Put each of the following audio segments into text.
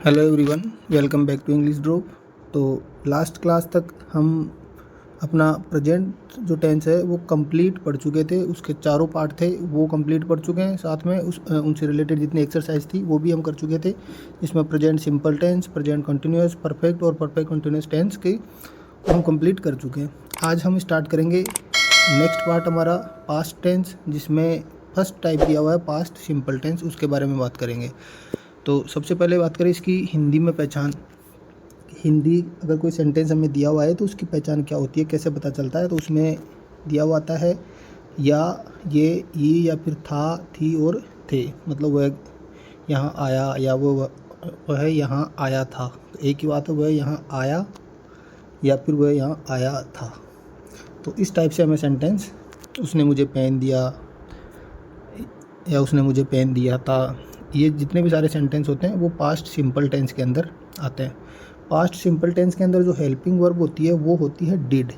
Hello everyone, welcome back to English drop. तो last class तक हम अपना प्रेजेंट जो टेंस है वो कंप्लीट पढ़ चुके थे। उसके चारों पार्ट थे वो कंप्लीट पढ़ चुके हैं। साथ में उनसे रिलेटेड जितनी एक्सरसाइज थी वो भी हम कर चुके थे। इसमें present simple tense, present continuous, perfect और परफेक्ट कंटिन्यूअस टेंस के हम कंप्लीट कर चुके हैं। आज हम स्टार्ट करेंगे नेक्स्ट पार्ट हमारा पास्ट टेंस, जिसमें फर्स्ट टाइप दिया हुआ है पास्ट सिंपल टेंस। उसके बारे में बात करेंगे। तो सबसे पहले बात करें इसकी हिंदी में पहचान। हिंदी अगर कोई सेंटेंस हमें दिया हुआ है तो उसकी पहचान क्या होती है, कैसे पता चलता है। तो उसमें दिया हुआ आता है या, ये या फिर था, थी और थे। मतलब वह यहाँ आया या वह यहाँ आया था। एक ही बात है, वह यहाँ आया या फिर वह यहाँ आया था। तो इस टाइप से हमें सेंटेंस, उसने मुझे पेन दिया या उसने मुझे पेन दिया था, ये जितने भी सारे सेंटेंस होते हैं वो पास्ट सिंपल टेंस के अंदर आते हैं। पास्ट सिंपल टेंस के अंदर जो हेल्पिंग वर्ब होती है वो होती है डिड।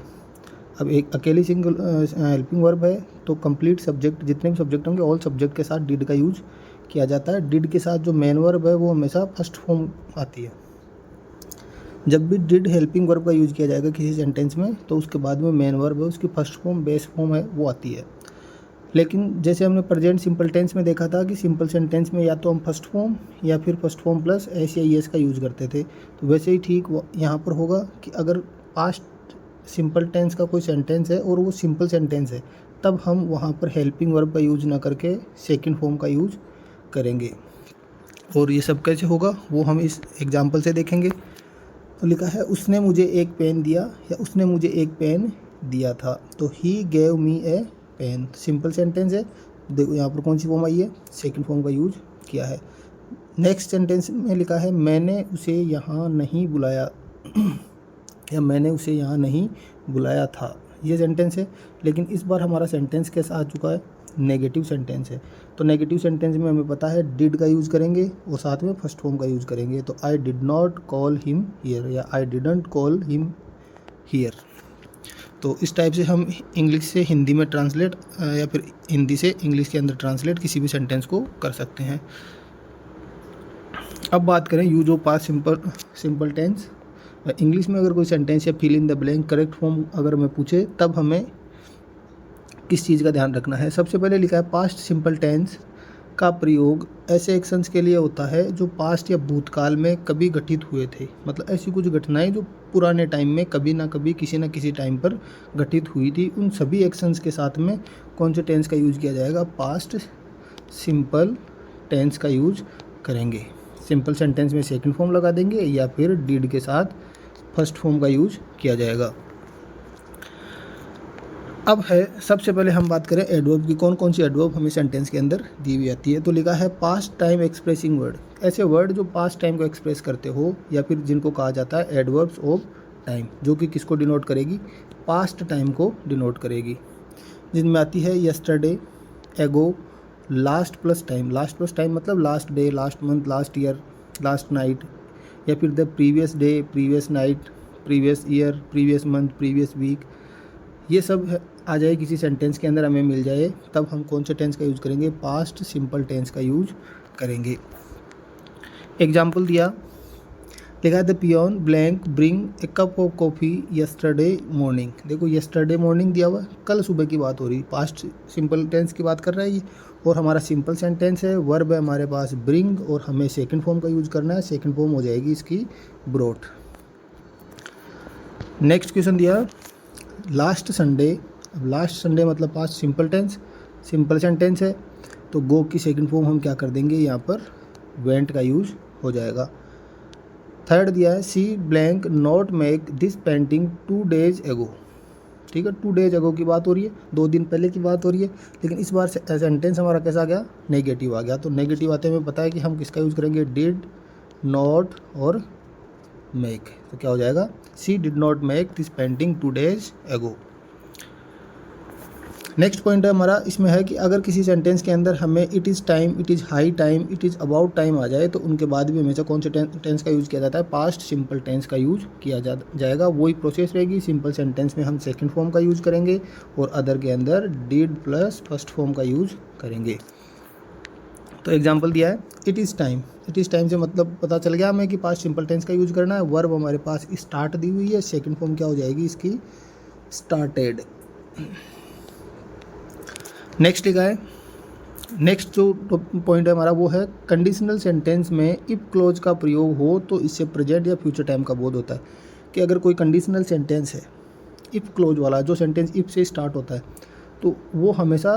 अब एक अकेली सिंगल हेल्पिंग वर्ब है तो कंप्लीट सब्जेक्ट, जितने भी सब्जेक्ट होंगे ऑल सब्जेक्ट के साथ डिड का यूज किया जाता है। डिड के साथ जो मेन वर्ब है वो हमेशा फर्स्ट फॉर्म आती है। जब भी डिड हेल्पिंग वर्ब का यूज़ किया जाएगा किसी सेंटेंस में तो उसके बाद में मेन वर्ब है, उसकी फर्स्ट फॉर्म बेस फॉर्म है वो आती है। लेकिन जैसे हमने प्रेजेंट सिंपल टेंस में देखा था कि सिंपल सेंटेंस में या तो हम फर्स्ट फॉर्म या फिर फर्स्ट फॉर्म प्लस एस या एस का यूज़ करते थे। तो वैसे ही ठीक यहाँ पर होगा कि अगर पास्ट सिंपल टेंस का कोई सेंटेंस है और वो सिंपल सेंटेंस है तब हम वहाँ पर हेल्पिंग वर्ब का यूज़ ना करके सेकंड फॉर्म का यूज़ करेंगे। और ये सब कैसे होगा वो हम इस एग्जाम्पल से देखेंगे। तो लिखा है उसने मुझे एक पेन दिया या उसने मुझे एक पेन दिया था। तो he gave me a pen simple sentence है। देखो यहाँ पर कौन सी फॉर्म आई है, सेकंड फॉर्म का यूज किया है। नेक्स्ट सेंटेंस में लिखा है मैंने उसे यहाँ नहीं बुलाया या मैंने उसे यहाँ नहीं बुलाया था। ये सेंटेंस है, लेकिन इस बार हमारा सेंटेंस कैसा आ चुका है, नेगेटिव सेंटेंस है। तो नेगेटिव सेंटेंस में हमें पता है डिड का यूज़ करेंगे और साथ में फर्स्ट फॉर्म का यूज़ करेंगे। तो I did not call him here या I didn't call him here. तो इस टाइप से हम इंग्लिश से हिंदी में ट्रांसलेट या फिर हिंदी से इंग्लिश के अंदर ट्रांसलेट किसी भी सेंटेंस को कर सकते हैं। अब बात करें use of past simple tense. English में अगर कोई सेंटेंस या fill in the blank correct form अगर हमें पूछे तब हमें किस चीज़ का ध्यान रखना है। सबसे पहले लिखा है पास्ट सिंपल टेंस का प्रयोग ऐसे एक्शंस के लिए होता है जो पास्ट या भूतकाल में कभी घटित हुए थे। मतलब ऐसी कुछ घटनाएं जो पुराने टाइम में कभी ना कभी किसी ना किसी टाइम पर घटित हुई थी, उन सभी एक्शंस के साथ में कौन से टेंस का यूज़ किया जाएगा, पास्ट सिंपल टेंस का यूज करेंगे। सिंपल सेंटेंस में सेकंड फॉर्म लगा देंगे या फिर डिड के साथ फर्स्ट फॉर्म का यूज किया जाएगा। अब है सबसे पहले हम बात करें एडवर्ब की, कौन कौन सी एडवर्ब हमें सेंटेंस के अंदर दी हुई आती है। तो लिखा है पास्ट टाइम एक्सप्रेसिंग वर्ड, ऐसे वर्ड जो पास्ट टाइम को एक्सप्रेस करते हो या फिर जिनको कहा जाता है एडवर्ब्स ऑफ टाइम, जो कि किसको डिनोट करेगी, पास्ट टाइम को डिनोट करेगी। जिनमें आती है yesterday, ago, last plus time. Last plus time मतलब last day, last month, last year, last night, या फिर the previous day, previous night, previous year, previous month, previous week. ये सब आ जाए किसी सेंटेंस के अंदर हमें मिल जाए तब हम कौन से टेंस का यूज़ करेंगे, पास्ट सिंपल टेंस का यूज करेंगे। एग्जाम्पल दिया, लिखा है the peon blank bring a cup of coffee yesterday morning. देखो यस्टरडे मॉर्निंग दिया हुआ, कल सुबह की बात हो रही, पास्ट सिंपल टेंस की बात कर रहा है ये। और हमारा सिंपल सेंटेंस है, वर्ब है हमारे पास ब्रिंग और हमें सेकंड फॉर्म का यूज करना है। सेकंड फॉर्म हो जाएगी इसकी ब्रोट। नेक्स्ट क्वेश्चन दिया लास्ट संडे। अब लास्ट संडे मतलब past simple tense, simple sentence है तो गो की सेकंड फॉर्म हम क्या कर देंगे, यहाँ पर वेंट का यूज हो जाएगा। थर्ड दिया है she blank not make this painting 2 days एगो। ठीक है, 2 days एगो की बात हो रही है, 2 दिन पहले की बात हो रही है। लेकिन इस बार सेंटेंस हमारा कैसा आ गया, नेगेटिव आ गया। तो नेगेटिव आते हमें पता है कि हम किसका यूज़ करेंगे, डिड, नॉट और मेक। तो क्या हो जाएगा, she did not make this painting 2 days ago. Next point है हमारा, इसमें है कि अगर किसी सेंटेंस के अंदर हमें it is time, it is high time, it is about time आ जाए तो उनके बाद भी हमेशा कौन से टेंस का यूज़ किया जाता है, पास्ट सिंपल टेंस का यूज़ किया जाएगा। वही प्रोसेस रहेगी। सिंपल सेंटेंस में हम सेकंड फॉर्म का यूज़ करेंगे और अदर के अंदर डिड प्लस फर्स्ट फॉर्म का यूज़ करेंगे। तो एग्जांपल दिया है it is time. It is time से मतलब पता चल गया हमें कि पास्ट सिंपल टेंस का यूज करना है। वर्ब हमारे पास स्टार्ट दी हुई है, सेकंड फॉर्म क्या हो जाएगी इसकी, स्टार्टेड। नेक्स्ट लिखा है, नेक्स्ट जो पॉइंट है हमारा वो है कंडीशनल सेंटेंस में इफ़ क्लोज का प्रयोग हो तो इससे प्रेजेंट या फ्यूचर टाइम का बोध होता है। कि अगर कोई कंडीशनल सेंटेंस है इफ़ क्लोज वाला, जो सेंटेंस इफ़ से स्टार्ट होता है, तो वो हमेशा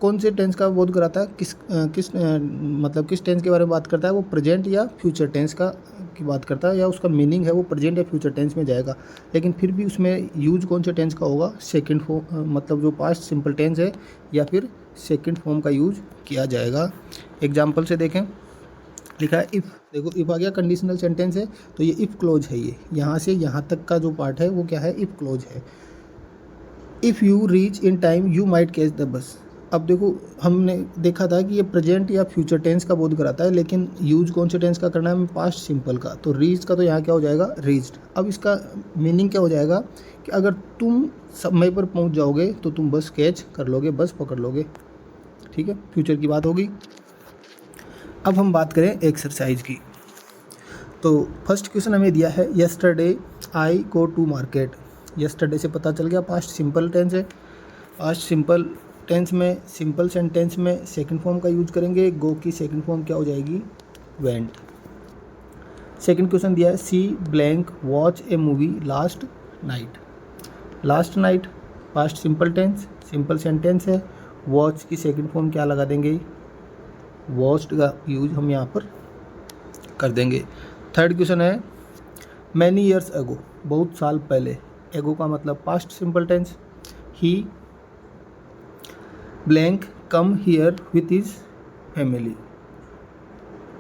कौन से टेंस का बोध कराता है, मतलब किस टेंस के बारे में बात करता है, वो प्रेजेंट या फ्यूचर टेंस की बात करता है, या उसका मीनिंग है वो प्रेजेंट या फ्यूचर टेंस में जाएगा। लेकिन फिर भी उसमें यूज कौन से टेंस का होगा, सेकंड फॉर्म, मतलब जो पास्ट सिंपल टेंस है या फिर सेकंड फॉर्म का यूज किया जाएगा। एग्जाम्पल से देखें, लिखा है इफ़, देखो इफ़ आ गया, कंडीशनल सेंटेंस है तो ये इफ़ क्लोज है। ये यहाँ से यहाँ तक का जो पार्ट है वो क्या है, इफ़ क्लोज है। If you reach in time you might catch the bus. अब देखो हमने देखा था कि ये प्रेजेंट या फ्यूचर टेंस का बोध कराता है, लेकिन यूज कौन से टेंस का करना है हमें, पास्ट सिंपल का। तो रीच का तो यहाँ क्या हो जाएगा, रीच्ड। अब इसका मीनिंग क्या हो जाएगा कि अगर तुम समय पर पहुँच जाओगे तो तुम बस कैच कर लोगे, बस पकड़ लोगे। ठीक है, फ्यूचर की बात होगी। अब हम बात करें एक्सरसाइज की। तो फर्स्ट क्वेश्चन हमें दिया है yesterday I go to market. Yesterday से पता चल गया पास्ट सिंपल टेंस है। पास्ट सिंपल टेंस में सिंपल सेंटेंस में सेकंड फॉर्म का यूज करेंगे। गो की सेकंड फॉर्म क्या हो जाएगी, वेंट। सेकंड क्वेश्चन दिया है she blank watch a movie last night. Last night past simple tense, simple sentence है। वॉच की सेकंड फॉर्म क्या लगा देंगे, वॉच्ड का यूज हम यहाँ पर कर देंगे। थर्ड क्वेश्चन है मैनी ईयर्स एगो, बहुत साल पहले। एगो का मतलब past simple tense. He blank come here with his family,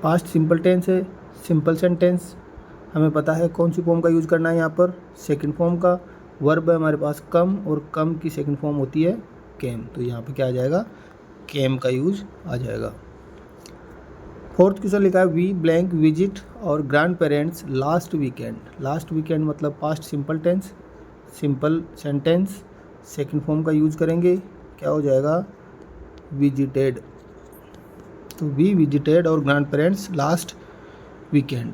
past simple tense है, सिंपल सेंटेंस। हमें पता है कौन सी फॉर्म का यूज़ करना है यहाँ पर, सेकंड फॉर्म का। वर्ब है हमारे पास कम, और कम की सेकंड फॉर्म होती है केम, तो यहाँ पे क्या आ जाएगा, केम का यूज आ जाएगा। फोर्थ क्वेश्चन लिखा है we blank visit our grandparents last weekend. Last weekend मतलब past simple tense, simple sentence, second form का यूज करेंगे, क्या हो जाएगा, विजिटेड। तो we visited our grandparents last weekend.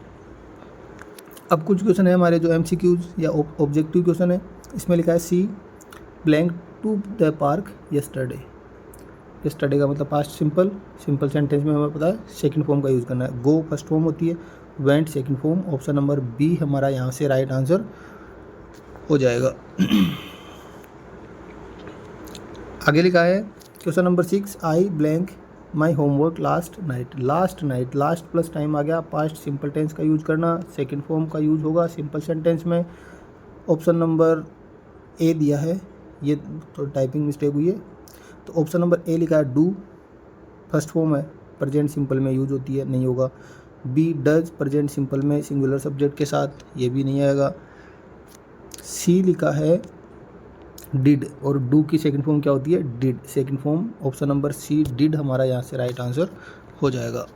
अब कुछ क्वेश्चन है हमारे जो एमसीक्यूज या ऑब्जेक्टिव क्वेश्चन है। इसमें लिखा है she blank to the park yesterday. Yesterday का मतलब पास्ट सिंपल, सिंपल सेंटेंस में हमें पता है सेकंड फॉर्म का यूज़ करना है। गो फर्स्ट फॉर्म होती है, went second form. Option number B हमारा यहाँ से राइट आंसर हो जाएगा। आगे लिखा है question number 6 I blank my homework last night. Last night, last plus time आ गया, पास्ट सिंपल टेंस का यूज करना, सेकंड फॉर्म का यूज होगा सिंपल सेंटेंस में। ऑप्शन नंबर ए दिया है, ये तो टाइपिंग मिस्टेक हुई है, तो ऑप्शन नंबर ए लिखा है डू, फर्स्ट फॉर्म है, प्रेजेंट सिंपल में यूज होती है, नहीं होगा। बी डज, प्रेजेंट सिंपल में सिंगुलर सब्जेक्ट के साथ, ये भी नहीं आएगा। सी लिखा है डिड, और डू की सेकंड फॉर्म क्या होती है, did, second form. Option number C did हमारा यहाँ से राइट आंसर हो जाएगा।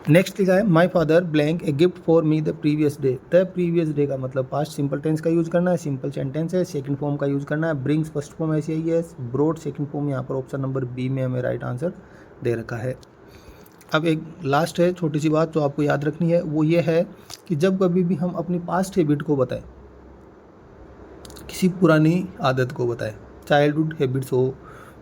नेक्स्ट लिखा है my father blank a gift for me the previous day. The previous day का मतलब पास्ट सिंपल टेंस का यूज करना है, सिंपल सेंटेंस है, सेकंड फॉर्म का यूज करना है। ब्रिंग्स फर्स्ट फॉर्म ऐसी ही है, ब्रोड सेकंड फॉर्म, यहाँ पर ऑप्शन नंबर बी में हमें राइट आंसर दे रखा है। अब एक लास्ट है छोटी सी बात जो आपको याद रखनी है, वो ये है कि जब कभी भी हम अपनी पास्ट हैबिट को बताएं, किसी पुरानी आदत को बताएं, चाइल्डहुड हैबिट्स हो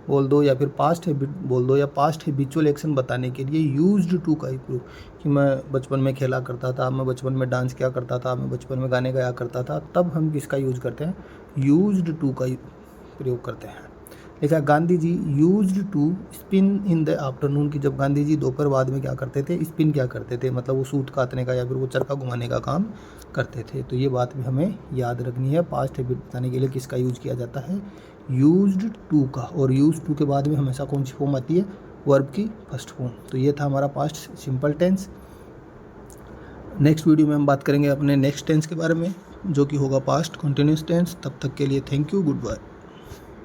बोल दो या फिर पास्ट हैबिट बोल दो, या पास्ट हैबिचुअल एक्शन बताने के लिए यूज्ड टू का ही प्रयोग, कि मैं बचपन में खेला करता था, मैं बचपन में डांस किया करता था, मैं बचपन में गाने गाया करता था, तब हम किसका यूज़ करते हैं, यूज्ड टू का प्रयोग करते हैं। लिखा Gandhi ji used to spin in the afternoon, की जब गांधी जी दोपहर बाद में क्या करते थे, स्पिन क्या करते थे, मतलब वो सूत काटने का या फिर वो चरखा घुमाने का काम करते थे। तो ये बात भी हमें याद रखनी है, पास्ट हैबिट बताने के लिए किसका यूज़ किया जाता है, यूज्ड टू का। और यूज्ड टू के बाद में हमेशा कौन सी फॉर्म आती है, वर्ब की फर्स्ट फॉर्म। तो ये था हमारा past simple tense. Next video में हम बात करेंगे अपने नेक्स्ट टेंस के बारे में, जो कि होगा पास्ट कंटिन्यूस टेंस। तब तक के लिए थैंक यू, गुड बाय।